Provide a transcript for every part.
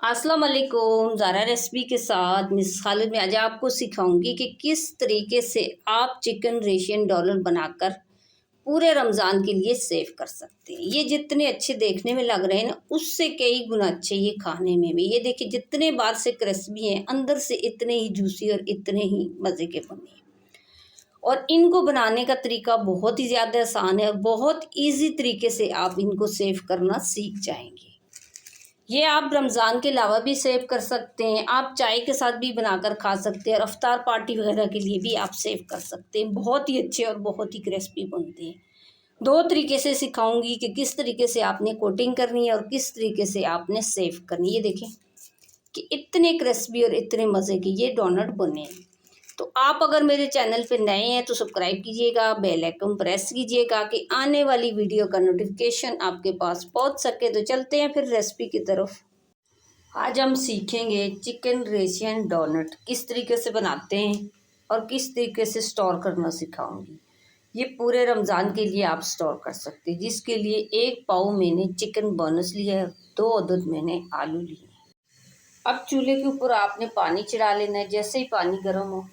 अस्सलाम वालेकुम। ज़ारा रेसिपी के साथ मिस खालिद में आज आपको सिखाऊंगी कि किस तरीके से आप चिकन रेशियन डॉलर बनाकर पूरे रमज़ान के लिए सेव कर सकते हैं। ये जितने अच्छे देखने में लग रहे हैं ना, उससे कई गुना अच्छे ये खाने में भी। ये देखिए, जितने बाहर से क्रिस्पी हैं, अंदर से इतने ही जूसी और इतने ही मज़े के बने हैं। और इनको बनाने का तरीका बहुत ही ज़्यादा आसान है और बहुत ईजी तरीके से आप इनको सेव करना सीख जाएंगे। ये आप रमज़ान के अलावा भी सेव कर सकते हैं, आप चाय के साथ भी बनाकर खा सकते हैं और अफ्तार पार्टी वगैरह के लिए भी आप सेव कर सकते हैं। बहुत ही अच्छे और बहुत ही क्रिस्पी बनते हैं। दो तरीके से सिखाऊंगी कि किस तरीके से आपने कोटिंग करनी है और किस तरीके से आपने सेव करनी है। ये देखें कि इतने क्रिस्पी और इतने मज़े के ये डोनट बने हैं। तो आप अगर मेरे चैनल पे नए हैं तो सब्सक्राइब कीजिएगा, बेल आइकन प्रेस कीजिएगा कि आने वाली वीडियो का नोटिफिकेशन आपके पास पहुंच सके। तो चलते हैं फिर रेसिपी की तरफ। आज हम सीखेंगे चिकन रेशियन डोनट किस तरीके से बनाते हैं और किस तरीके से स्टोर करना सिखाऊंगी। ये पूरे रमज़ान के लिए आप स्टोर कर सकते हैं, जिसके लिए 1 पाव मैंने चिकन बोनस लिया है, 2 अदद मैंने आलू लिए। अब चूल्हे के ऊपर आपने पानी चढ़ा लेना है। जैसे ही पानी गर्म हो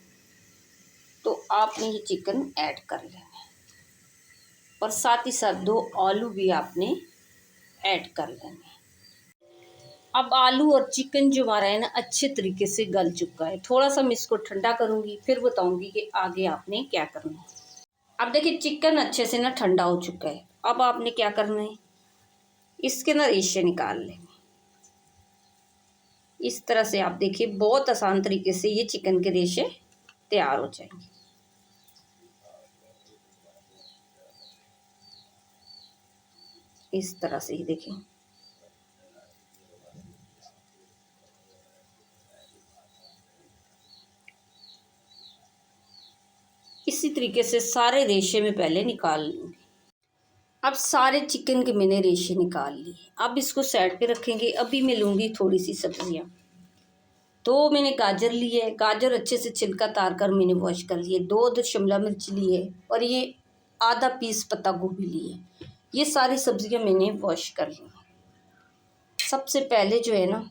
तो आपने ये चिकन ऐड कर लेना है और साथ ही साथ 2 आलू भी आपने ऐड कर लेने हैं। अब आलू और चिकन जो हमारा है ना, अच्छे तरीके से गल चुका है। थोड़ा सा मैं इसको ठंडा करूँगी, फिर बताऊँगी कि आगे आपने क्या करना है। अब देखिए, चिकन अच्छे से ना ठंडा हो चुका है। अब आपने क्या करना है, इसके ना रेशे निकाल लेंगे। इस तरह से आप देखिए, बहुत आसान तरीके से ये चिकन के रेशे तैयार हो जाएंगे। इस तरह से ही देखिए। इसी तरीके से सारे रेशे में पहले निकाल लूँगी। अब सारे चिकन के मैंने रेशे निकाल लिए। अब इसको साइड पे रखेंगे। अभी मैं लूँगी थोड़ी सी सब्जियाँ। तो मैंने गाजर ली है, गाजर अच्छे से छिलका तार कर मैंने वॉश कर लिए। 2 अदद शिमला मिर्च ली है और ये आधा पीस पत्ता गोभी ली है। ये सारी सब्जियां मैंने वॉश कर ली। सबसे पहले जो है ना,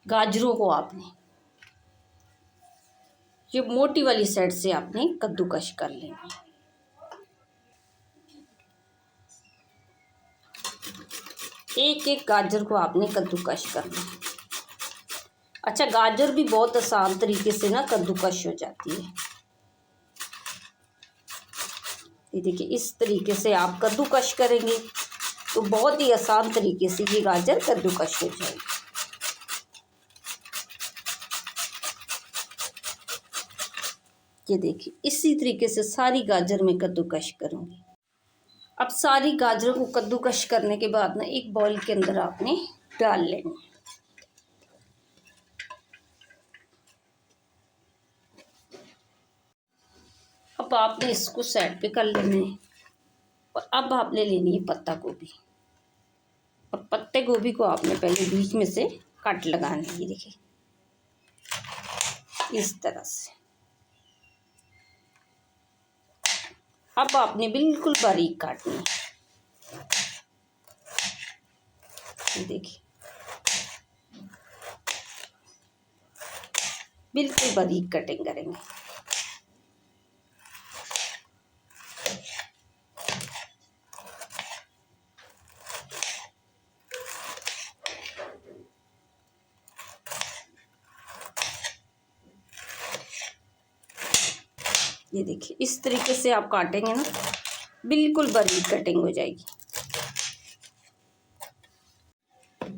गाजरों को आपने ये मोटी वाली साइड से आपने कद्दूकश कर लेना। एक एक गाजर को आपने कद्दूकश करना। अच्छा, गाजर भी बहुत आसान तरीके से ना कद्दूकश हो जाती है। ये देखिए, इस तरीके से आप कद्दूकश करेंगे तो बहुत ही आसान तरीके से ये गाजर कद्दूकश हो जाएगी। ये देखिए, इसी तरीके से सारी गाजर में कद्दूकश करूँगी। अब सारी गाजरों को कद्दूकश करने के बाद ना, एक बाउल के अंदर आपने डाल लेना। अब आपने इसको साइड पे कर लेना है और अब आपने लेनी है पत्ता गोभी। और पत्ते गोभी को आपने पहले बीच में से कट लगाना है। ये देखिए, इस तरह से। अब आपने बिल्कुल बारीक काटनी है। देखिए, बिल्कुल बारीक कटिंग करेंगे। ये देखिए, इस तरीके से आप काटेंगे ना, बिल्कुल बारीक कटिंग हो जाएगी।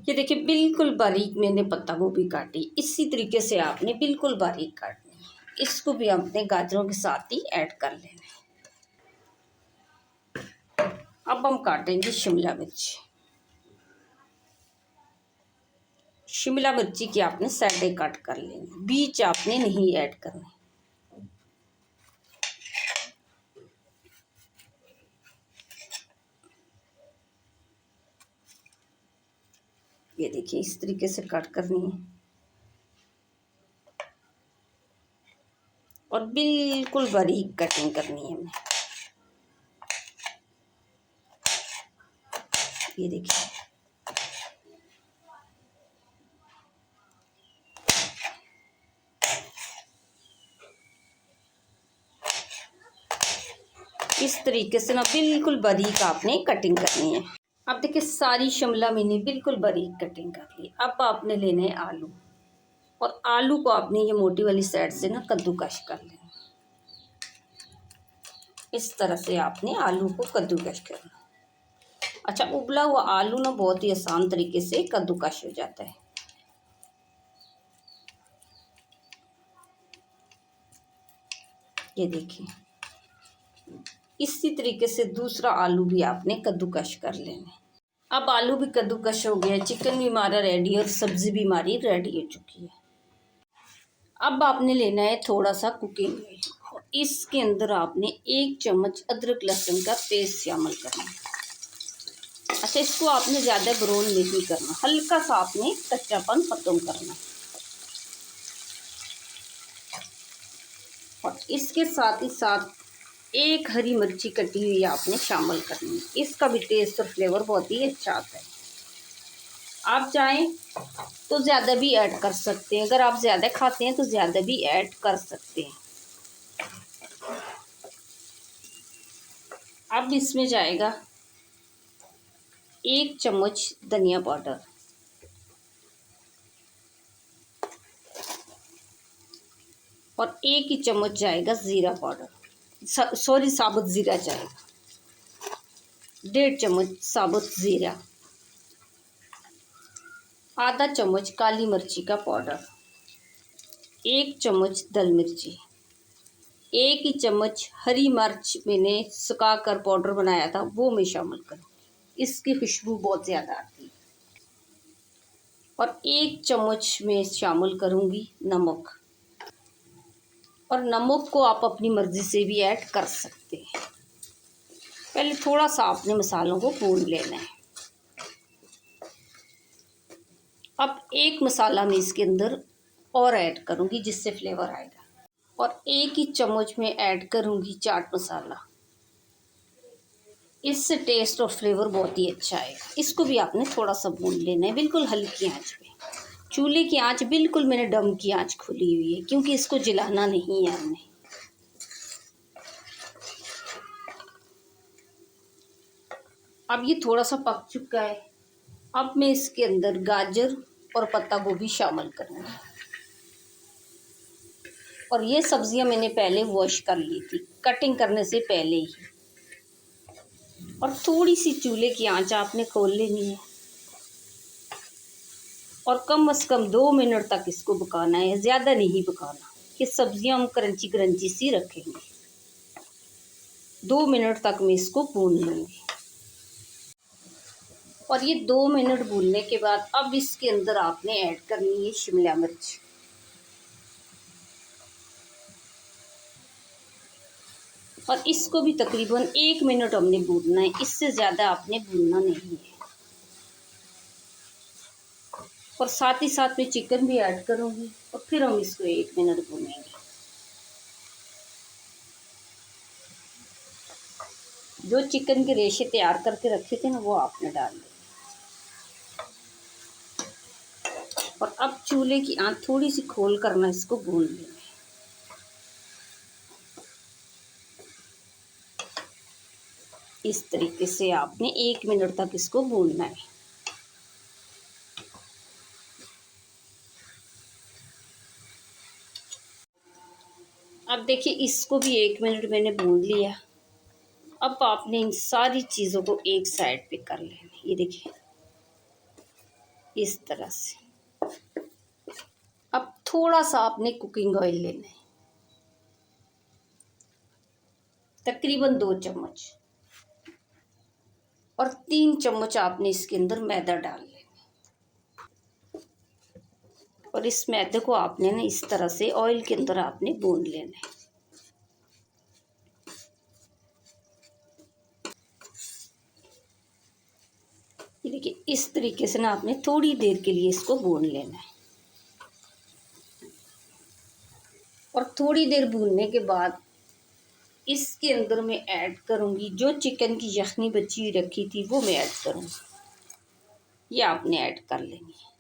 ये देखिए, बिल्कुल बारीक मैंने पत्ता गोभी काटी। इसी तरीके से आपने बिल्कुल बारीक काटनी है। इसको भी हमने गाजरों के साथ ही ऐड कर लेना है। अब हम काटेंगे शिमला मिर्च। शिमला मिर्ची की आपने साइडें कट कर लेनी, बीच आपने नहीं ऐड करना। ये देखिए, इस तरीके से कट करनी है और बिल्कुल बारीक कटिंग करनी है हमें। ये देखिए, इस तरीके से ना बिल्कुल बारीक आपने कटिंग करनी है। अब देखिए सारी शिमला मैंने बिल्कुल बारीक कटिंग कर ली। अब आपने लेने हैं आलू, और आलू को आपने ये मोटी वाली साइड से ना कद्दूकश कर लेना। इस तरह से आपने आलू को कद्दूकश करना। अच्छा, उबला हुआ आलू ना बहुत ही आसान तरीके से कद्दूकश हो जाता है। ये देखिए, इसी तरीके से दूसरा आलू भी आपने कद्दूकश कर लेना। अब आलू भी कद्दूकश हो गया, चिकन भी हमारा रेडी और सब्जी भी हमारी रेडी हो चुकी है। अब आपने लेना है थोड़ा सा कुकिंग ऑयल, और इसके अंदर आपने 1 चम्मच अदरक लहसुन का पेस्ट शामिल करना है। अच्छा, इसको आपने ज़्यादा ब्राउन नहीं करना, हल्का सा आपने कच्चापन खत्म करना। और इसके साथ ही साथ 1 हरी मिर्ची कटी हुई आपने शामिल करनी है। इसका भी टेस्ट और फ्लेवर बहुत ही अच्छा आता है। आप चाहें तो ज़्यादा भी ऐड कर सकते हैं, अगर आप ज़्यादा खाते हैं तो ज़्यादा भी ऐड कर सकते हैं। अब इसमें जाएगा 1 चम्मच धनिया पाउडर, और 1 ही चम्मच जाएगा ज़ीरा पाउडर, सॉरी साबुत ज़ीरा जाएगा, 1.5 चम्मच साबुत ज़ीरा, आधा चम्मच काली मिर्ची का पाउडर, 1 चम्मच दल मिर्ची, 1 ही चम्मच हरी मिर्च मैंने सुखा कर पाउडर बनाया था वो मैं शामिल करूँगी, इसकी खुशबू बहुत ज़्यादा आती है। और 1 चम्मच में शामिल करूँगी नमक, और नमक को आप अपनी मर्ज़ी से भी ऐड कर सकते हैं। पहले थोड़ा सा आपने मसालों को भून लेना है। अब 1 मसाला मैं इसके अंदर और ऐड करूँगी जिससे फ्लेवर आएगा, और 1 ही चम्मच में ऐड करूँगी चाट मसाला, इससे टेस्ट और फ्लेवर बहुत ही अच्छा आएगा। इसको भी आपने थोड़ा सा भून लेना है, बिल्कुल हल्की आंच पे। चूल्हे की आंच बिल्कुल मैंने डम की आंच खुली हुई है, क्योंकि इसको जलाना नहीं है हमने। अब ये थोड़ा सा पक चुका है। अब मैं इसके अंदर गाजर और पत्ता गोभी शामिल करूँगी, और ये सब्जियां मैंने पहले वॉश कर ली थी कटिंग करने से पहले ही। और थोड़ी सी चूल्हे की आंच आपने खोल लेनी है, और कम से कम 2 मिनट तक इसको पकाना है, ज़्यादा नहीं पकाना। ये सब्जियां हम क्रंची क्रंची सी रखेंगे। 2 मिनट तक मैं इसको भून लूँगी, और ये 2 मिनट भूनने के बाद अब इसके अंदर आपने ऐड करनी है शिमला मिर्च, और इसको भी तकरीबन 1 मिनट हमने भूनना है, इससे ज़्यादा आपने भूनना नहीं है। और साथ ही साथ मैं चिकन भी ऐड करूँगी, और फिर हम इसको 1 मिनट भूनेंगे। जो चिकन के रेशे तैयार करके रखे थे ना वो आपने डाल दिए। और अब चूल्हे की आंच थोड़ी सी खोल करना इसको भून लेना है। इस तरीके से आपने 1 मिनट तक इसको भूनना है। अब देखिए इसको भी 1 मिनट मैंने भून लिया। अब आपने इन सारी चीज़ों को एक साइड पे कर लेना है। ये देखिए इस तरह से। अब थोड़ा सा आपने कुकिंग ऑयल लेना है, तकरीबन 2 चम्मच, और 3 चम्मच आपने इसके अंदर मैदा डाल लेना। और इस मैदे को आपने ना इस तरह से ऑयल के अंदर आपने भून लेना है। ये देखिए इस तरीके से ना आपने थोड़ी देर के लिए इसको भून लेना है। और थोड़ी देर भूनने के बाद इसके अंदर मैं ऐड करूँगी जो चिकन की यखनी बची हुई रखी थी वो मैं ऐड करूँगी। ये आपने ऐड कर लेनी है।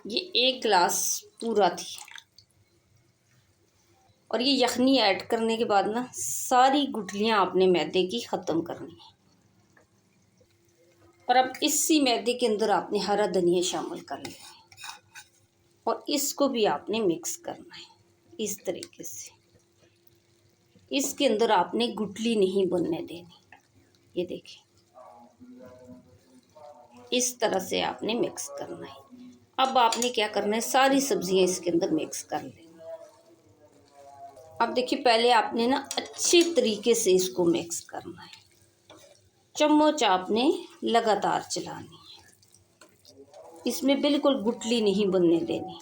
ये 1 गिलास पूरा थी। और ये यखनी ऐड करने के बाद ना सारी गुठलियाँ आपने मैदे की ख़त्म करनी है। और अब इसी मैदे के अंदर आपने हरा धनिया शामिल कर लिया है और इसको भी आपने मिक्स करना है इस तरीके से। इसके अंदर आपने गुठली नहीं बनने देनी। ये देखिए इस तरह से आपने मिक्स करना है। अब आपने क्या करना है, सारी सब्जियां इसके अंदर मिक्स कर लेनी। अब देखिए पहले आपने ना अच्छे तरीके से इसको मिक्स करना है। चम्मच आपने लगातार चलानी है, इसमें बिल्कुल गुठली नहीं बनने देनी।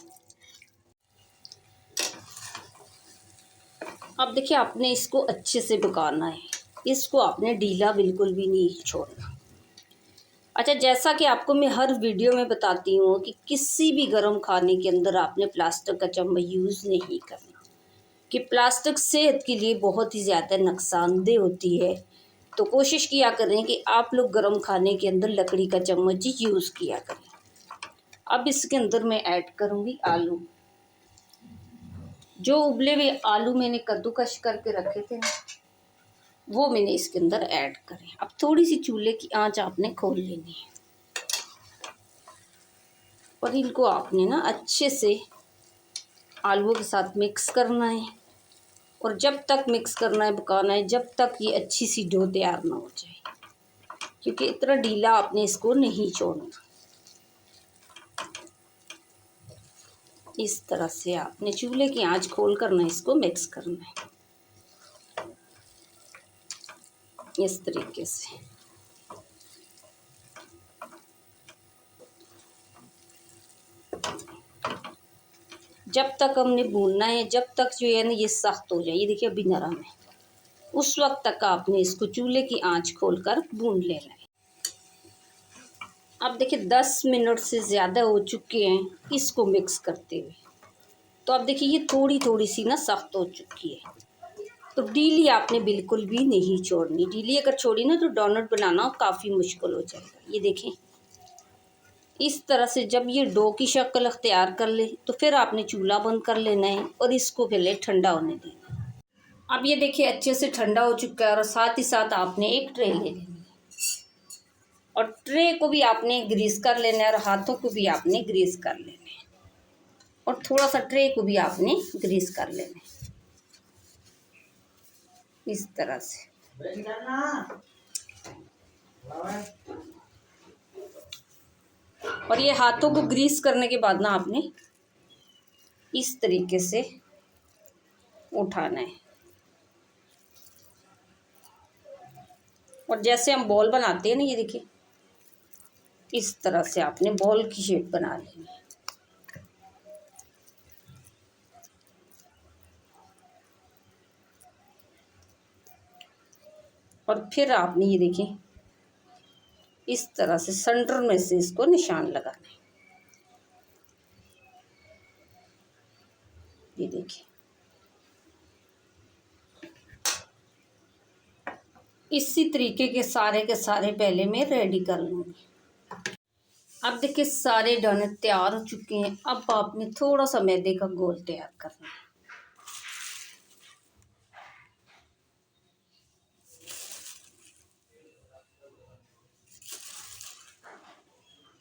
अब देखिए आपने इसको अच्छे से पकाना है, इसको आपने ढीला बिल्कुल भी नहीं छोड़ना। अच्छा, जैसा कि आपको मैं हर वीडियो में बताती हूँ कि किसी भी गर्म खाने के अंदर आपने प्लास्टिक का चम्मच यूज़ नहीं करना, कि प्लास्टिक सेहत के लिए बहुत ही ज़्यादा नुकसानदेह होती है। तो कोशिश किया करें कि आप लोग गर्म खाने के अंदर लकड़ी का चम्मच ही यूज़ किया करें। अब इसके अंदर मैं ऐड करूँगी आलू। जो उबले हुए आलू मैंने कद्दूकश करके रखे थे ना, वो मैंने इसके अंदर ऐड करें। अब थोड़ी सी चूल्हे की आंच आपने खोल लेनी है और इनको आपने ना अच्छे से आलूओं के साथ मिक्स करना है। और जब तक मिक्स करना है, पकाना है, जब तक ये अच्छी सी डो तैयार ना हो जाए, क्योंकि इतना ढीला आपने इसको नहीं छोड़ना। इस तरह से आपने चूल्हे की आंच खोल कर ना इसको मिक्स करना है इस तरीके से। जब तक हमने भूनना है, जब तक जो है ना ये सख्त हो जाए, ये देखिए अभी नरम है, उस वक्त तक आपने इसको चूल्हे की आंच खोलकर भून लेना है। अब देखिए 10 मिनट से ज़्यादा हो चुके हैं इसको मिक्स करते हुए। तो अब देखिए ये थोड़ी थोड़ी सी ना सख्त हो चुकी है। तो डीली आपने बिल्कुल भी नहीं छोड़नी। डीली अगर छोड़ी ना तो डोनट बनाना काफ़ी मुश्किल हो जाएगा। ये देखें इस तरह से जब ये डो की शक्ल अख्तियार कर ले तो फिर आपने चूल्हा बंद कर लेना है और इसको पहले ठंडा होने देना है। अब ये देखिए अच्छे से ठंडा हो चुका है और साथ ही साथ आपने एक ट्रे ले लेनी है और ट्रे को भी आपने ग्रीस कर लेना है और हाथों को भी आपने ग्रीस कर लेना है और थोड़ा सा ट्रे को भी आपने ग्रीस कर लेना है इस तरह से। और ये हाथों को ग्रीस करने के बाद ना आपने इस तरीके से उठाना है और जैसे हम बॉल बनाते हैं ना, ये देखिए इस तरह से आपने बॉल की शेप बना लेनी है। और फिर आपने ये देखिए इस तरह से सेंटर में से इसको निशान लगाना है। ये देखिए इसी तरीके के सारे पहले मैं रेडी कर लूँगी। अब देखिए सारे डोनट तैयार हो चुके हैं। अब आपने थोड़ा सा मैदे का घोल तैयार करना है।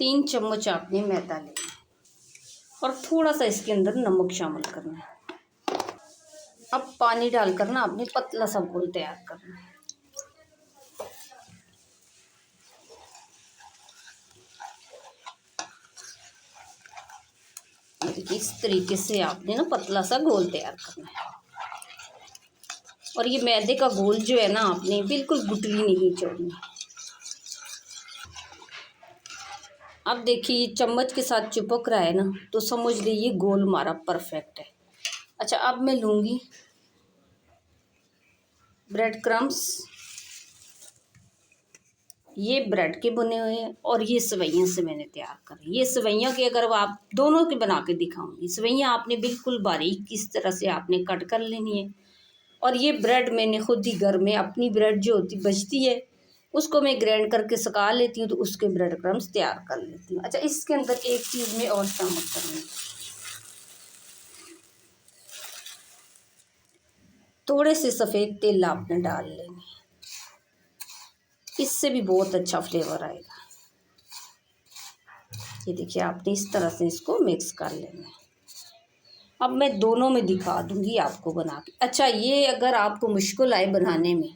3 चम्मच आपने मैदा लेना है और थोड़ा सा इसके अंदर नमक शामिल करना है। अब पानी डालकर ना आपने पतला सा घोल तैयार करना है। इस तरीके से आपने ना पतला सा घोल तैयार करना है। और ये मैदे का घोल जो है ना आपने बिल्कुल गुठली नहीं छोड़नी। अब देखिए ये चम्मच के साथ चिपक रहा है ना, तो समझ लीजिए घोल हमारा परफेक्ट है। अच्छा, अब मैं लूँगी ब्रेड क्रम्स। ये ब्रेड के बने हुए हैं और ये सेवइयाँ से मैंने तैयार करी। ये सेवइयाँ के अगर आप दोनों के बना के दिखाऊंगी। सेवइयाँ आपने बिल्कुल बारीक इस तरह से आपने कट कर लेनी है। और ये ब्रेड मैंने खुद ही घर में अपनी ब्रेड जो होती बचती है उसको मैं ग्राइंड करके सुखा लेती हूँ, तो उसके ब्रेड क्रम्स तैयार कर लेती हूँ। अच्छा, इसके अंदर एक चीज़ में और शामिल करूँगी। थोड़े से सफ़ेद तेल आपने डाल लेंगे, इससे भी बहुत अच्छा फ्लेवर आएगा। ये देखिए आपने इस तरह से इसको मिक्स कर लेना है। अब मैं दोनों में दिखा दूंगी आपको बना के। अच्छा, ये अगर आपको मुश्किल आए बनाने में,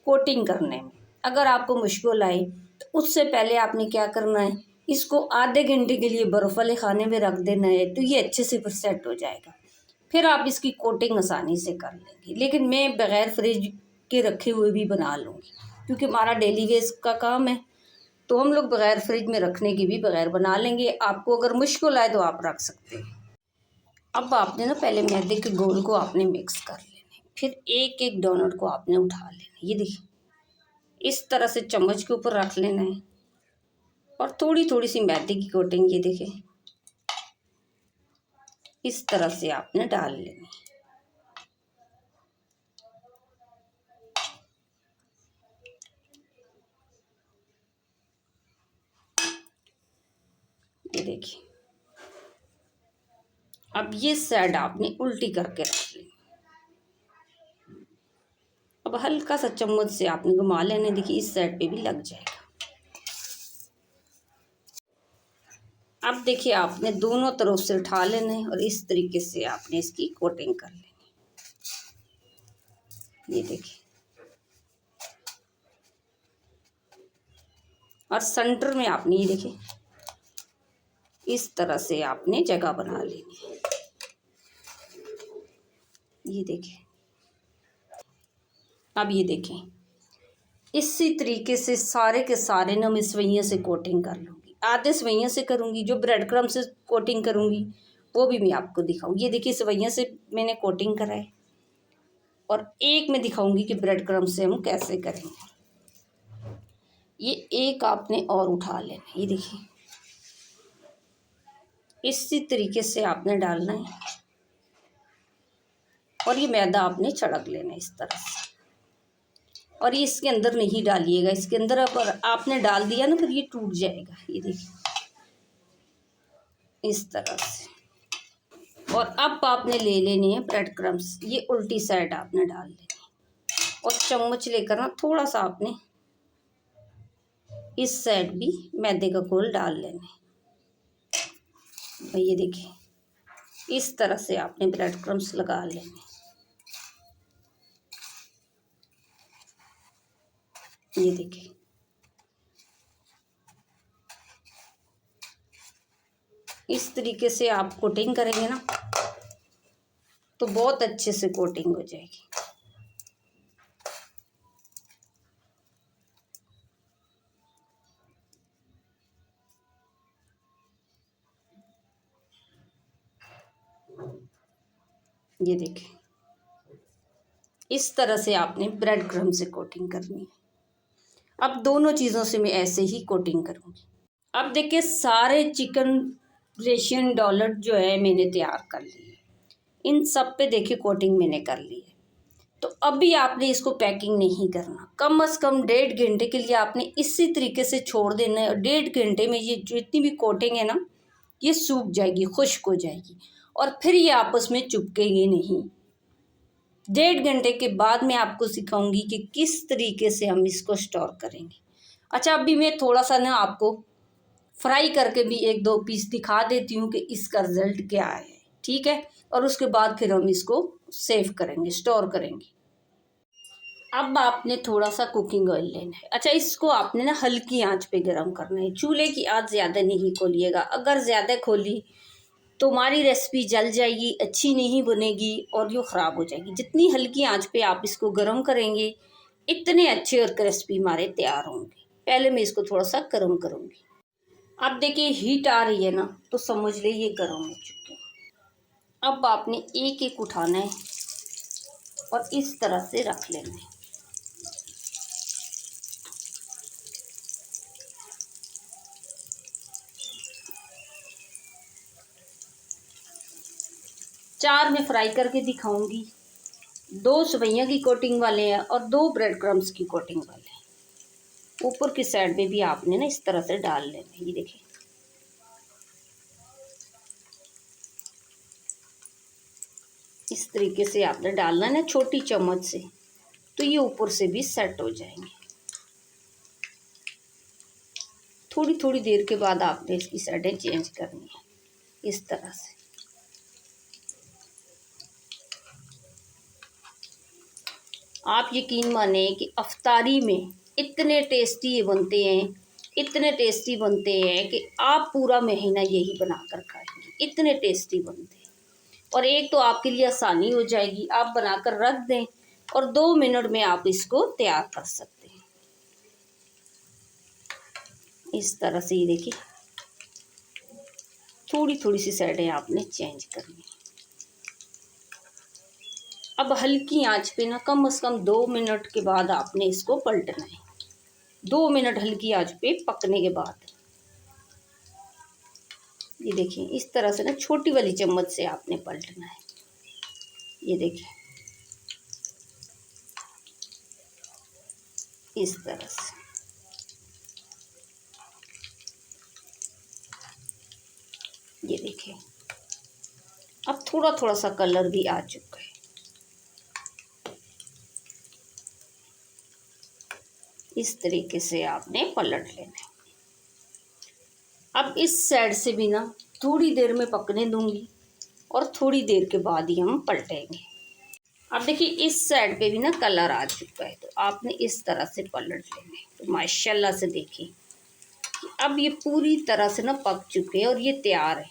कोटिंग करने में, अगर आपको मुश्किल आए तो उससे पहले आपने क्या करना है, इसको आधे घंटे के लिए बर्फ़ वाले खाने में रख देना है, तो ये अच्छे से फिर सेट हो जाएगा। फिर आप इसकी कोटिंग आसानी से कर लेंगे। लेकिन मैं बग़ैर फ्रिज के रखे हुए भी बना लूँगी, क्योंकि हमारा डेली वेज का काम है, तो हम लोग बग़ैर फ्रिज में रखने की भी बग़ैर बना लेंगे। आपको अगर मुश्किल आए तो आप रख सकते हैं। अब आपने ना पहले मैदे के घोल को आपने मिक्स कर लेना है, फिर एक एक डोनट को आपने उठा लेना है। ये देखिए इस तरह से चम्मच के ऊपर रख लेना है और थोड़ी थोड़ी सी मैदे की कोटिंग ये देखिए इस तरह से आपने डाल लेनी है। ये देखिए अब ये साइड आपने उल्टी करके रख लेनी। अब हल्का सा चम्मच से आपने घुमा लेना, देखिए इस साइड पे भी लग जाएगा। अब देखिए आपने दोनों तरफ से उठा लेना है और इस तरीके से आपने इसकी कोटिंग कर लेनी। ये देखिए और सेंटर में आपने ये देखिए इस तरह से आपने जगह बना लेनी है। ये देखिए अब ये देखें इसी तरीके से सारे के सारे ना मैं सवैयों से कोटिंग कर लूँगी। आधे सवैयों से करूँगी, जो ब्रेड क्रम्ब से कोटिंग करूँगी वो भी मैं आपको दिखाऊँगी। ये देखिए सवैयों से मैंने कोटिंग करा है और एक मैं दिखाऊँगी कि ब्रेड क्रम्ब से हम कैसे करेंगे। ये एक आपने और उठा लेना, ये देखिए इसी तरीके से आपने डालना है और ये मैदा आपने छिड़क लेना है इस तरह से। और ये इसके अंदर नहीं डालिएगा, इसके अंदर अगर आपने डाल दिया ना फिर ये टूट जाएगा। ये देखिए इस तरह से। और अब आपने ले लेनी है ब्रेड क्रम्स, ये उल्टी साइड आपने डाल लेनी है और चम्मच लेकर ना थोड़ा सा आपने इस साइड भी मैदे का घोल डाल लेना है। और ये देखिए इस तरह से आपने ब्रेड क्रम्स लगा लेने। ये देखिए इस तरीके से आप कोटिंग करेंगे ना तो बहुत अच्छे से कोटिंग हो जाएगी। ये देखिए इस तरह से आपने ब्रेड क्रम्ब से कोटिंग करनी है। अब दोनों चीज़ों से मैं ऐसे ही कोटिंग करूँगी। अब देखिए सारे चिकन रेशियन डॉलर जो है मैंने तैयार कर लिए, इन सब पे देखिए कोटिंग मैंने कर ली है। तो अभी आपने इसको पैकिंग नहीं करना, कम से कम 1.5 घंटे के लिए आपने इसी तरीके से छोड़ देना है। और 1.5 घंटे में ये जितनी भी कोटिंग है ना ये सूख जाएगी, खुश्क हो जाएगी और फिर ये आपस में चिपकेंगे नहीं। 1.5 घंटे के बाद मैं आपको सिखाऊंगी कि किस तरीके से हम इसको स्टोर करेंगे। अच्छा अभी मैं थोड़ा सा ना आपको फ्राई करके भी 1-2 पीस दिखा देती हूँ कि इसका रिज़ल्ट क्या है, ठीक है। और उसके बाद फिर हम इसको सेव करेंगे, स्टोर करेंगे। अब आपने थोड़ा सा कुकिंग ऑयल लेना है। अच्छा इसको आपने ना हल्की आंच पे गरम करना है, चूल्हे की आंच ज़्यादा नहीं खोलिएगा। अगर ज़्यादा खोली तो हमारी रेसिपी जल जाएगी, अच्छी नहीं बनेगी और ये ख़राब हो जाएगी। जितनी हल्की आंच पे आप इसको गरम करेंगे इतने अच्छे और क्रिस्पी हमारे तैयार होंगे। पहले मैं इसको थोड़ा सा गरम करूँगी। अब देखिए हीट आ रही है ना तो समझ ले ये गरम हो चुके हैं। अब आपने एक एक उठाना है और इस तरह से रख लेना है। चार में फ्राई करके दिखाऊंगी, 2 सेवइयां की कोटिंग वाले हैं और 2 ब्रेड क्रम्स की कोटिंग वाले हैं। ऊपर की साइड में भी आपने ना इस तरह से डाल लेना है। ये देखिए इस तरीके से आपने डालना है ना छोटी चम्मच से, तो ये ऊपर से भी सेट हो जाएंगे। थोड़ी थोड़ी देर के बाद आपने इसकी साइडें चेंज करनी है इस तरह से। आप यकीन माने कि अफ्तारी में इतने टेस्टी ये बनते हैं, इतने टेस्टी बनते हैं कि आप पूरा महीना यही बनाकर खाएंगे, इतने टेस्टी बनते हैं। और एक तो आपके लिए आसानी हो जाएगी, आप बनाकर रख दें और 2 मिनट में आप इसको तैयार कर सकते हैं। इस तरह से ये देखिए, थोड़ी थोड़ी सी साइडें आपने चेंज करनी है। अब हल्की आंच पे ना कम से कम 2 मिनट के बाद आपने इसको पलटना है। 2 मिनट हल्की आंच पे पकने के बाद ये देखिए इस तरह से ना छोटी वाली चम्मच से आपने पलटना है। ये देखिए इस तरह से। ये देखिए अब थोड़ा थोड़ा सा कलर भी आ चुका है। इस तरीके से आपने पलट लेना है। अब इस साइड से भी ना थोड़ी देर में पकने दूंगी और थोड़ी देर के बाद ही हम पलटेंगे। अब देखिए इस साइड पे भी ना कलर आ चुका है, तो आपने इस तरह से पलट लेना है। तो माशाल्लाह से देखिए कि अब ये पूरी तरह से ना पक चुके हैं और ये तैयार है।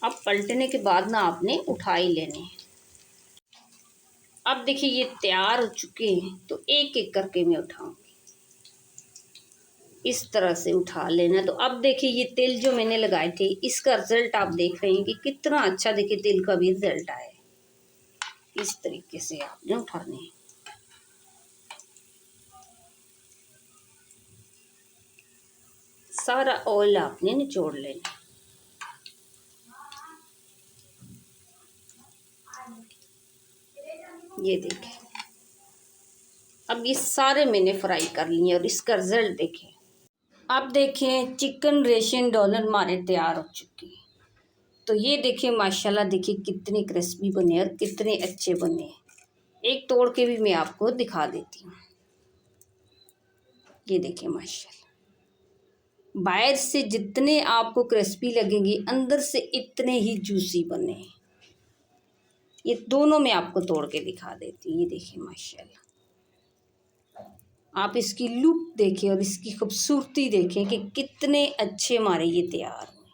अब पलटने के बाद ना आपने उठा ही लेने हैं। अब देखिए ये तैयार हो चुके हैं, तो एक एक करके मैं उठाऊंगी। इस तरह से उठा लेना। तो अब देखिए ये तेल जो मैंने लगाए थे, इसका रिजल्ट आप देख रहे हैं कि कितना अच्छा देखिए तेल का भी रिजल्ट आया है। इस तरीके से आपने उठाने हैं। सारा ऑयल आपने निचोड़ लेना। ये देखिए अब ये सारे मैंने फ्राई कर लिए और इसका रिजल्ट देखें। अब देखें चिकन रेशियन डॉलर हमारे तैयार हो चुके हैं। तो ये देखिए माशाल्लाह देखिए कितने क्रिस्पी बने और कितने अच्छे बने हैं। एक तोड़ के भी मैं आपको दिखा देती हूँ। ये देखिए माशाल्लाह बाहर से जितने आपको क्रिस्पी लगेंगे, अंदर से इतने ही जूसी बने हैं। ये दोनों मैं आपको तोड़ के दिखा देती हूँ। ये देखिए माशाल्लाह आप इसकी लुक देखें और इसकी खूबसूरती देखें कि कितने अच्छे हमारे ये तैयार हुए।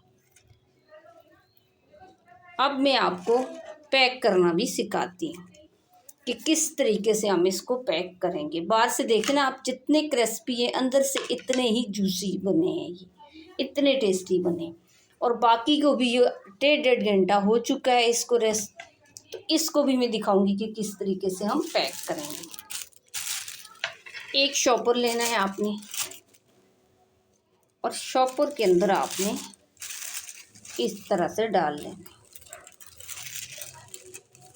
अब मैं आपको पैक करना भी सिखाती हूँ कि किस तरीके से हम इसको पैक करेंगे। बाहर से देखें ना आप जितने क्रिस्पी है, अंदर से इतने ही जूसी बने हैं, ये इतने टेस्टी बने। और बाकी को भी ये 1.5 घंटा हो चुका है इसको रेस्ट। तो इसको भी मैं दिखाऊंगी कि किस तरीके से हम पैक करेंगे। एक शॉपर लेना है आपने और शॉपर के अंदर आपने इस तरह से डाल लेना है।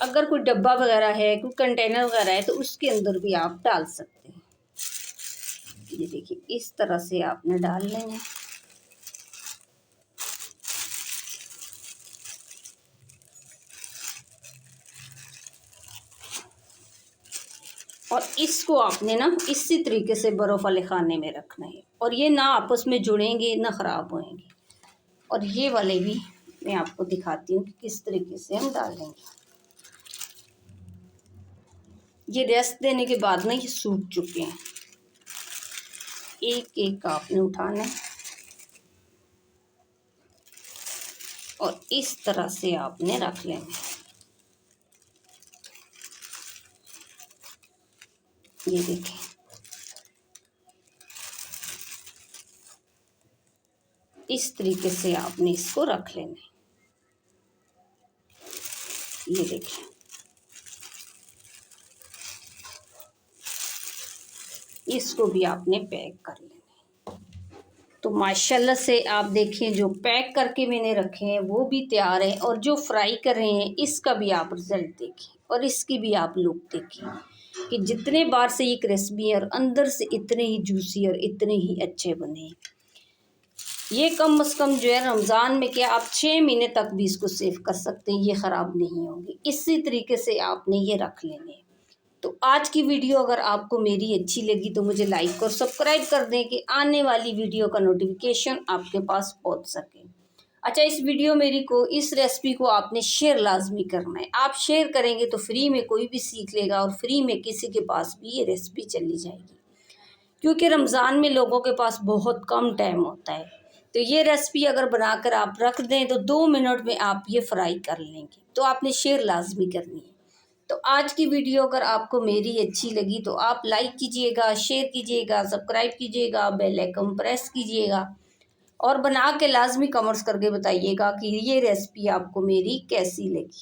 अगर कोई डब्बा वगैरह है, कोई कंटेनर वगैरह है, तो उसके अंदर भी आप डाल सकते हैं। ये देखिए इस तरह से आपने डाल लेना है। और इसको आपने ना इसी तरीके से बर्फ़ वाले खाने में रखना है और ये ना आपस में जुड़ेंगे ना ख़राब होएंगे। और ये वाले भी मैं आपको दिखाती हूँ कि किस तरीके से हम डालेंगे। ये रेस्ट देने के बाद ना ये सूख चुके हैं। एक एक आपने उठाना है और इस तरह से आपने रख लेना है। ये देखिए इस तरीके से आपने इसको रख लेना है। ये देखिए इसको भी आपने पैक कर लेना है। तो माशाल्लाह से आप देखिए जो पैक करके मैंने रखे हैं वो भी तैयार है और जो फ्राई कर रहे हैं इसका भी आप रिजल्ट देखिए और इसकी भी आप लुक देखिए कि जितने बार से ये क्रिस्पी है और अंदर से इतने ही जूसी और इतने ही अच्छे बने हैं। ये कम से कम जो है रमज़ान में क्या आप 6 महीने तक भी इसको सेव कर सकते हैं, ये ख़राब नहीं होंगे। इसी तरीके से आपने ये रख लेने। तो आज की वीडियो अगर आपको मेरी अच्छी लगी तो मुझे लाइक और सब्सक्राइब कर दें कि आने वाली वीडियो का नोटिफिकेशन आपके पास पहुंच सके। अच्छा, इस रेसिपी को आपने शेयर लाजमी करना है। आप शेयर करेंगे तो फ्री में कोई भी सीख लेगा और फ्री में किसी के पास भी ये रेसिपी चली जाएगी, क्योंकि रमज़ान में लोगों के पास बहुत कम टाइम होता है। तो ये रेसिपी अगर बनाकर आप रख दें तो 2 मिनट में आप ये फ्राई कर लेंगे। तो आपने शेयर लाजमी करनी है। तो आज की वीडियो अगर आपको मेरी अच्छी लगी तो आप लाइक कीजिएगा, शेयर कीजिएगा, सब्सक्राइब कीजिएगा, बेल आइकन प्रेस कीजिएगा और बना के लाजमी कमेंट्स करके बताइएगा कि ये रेसिपी आपको मेरी कैसी लगी।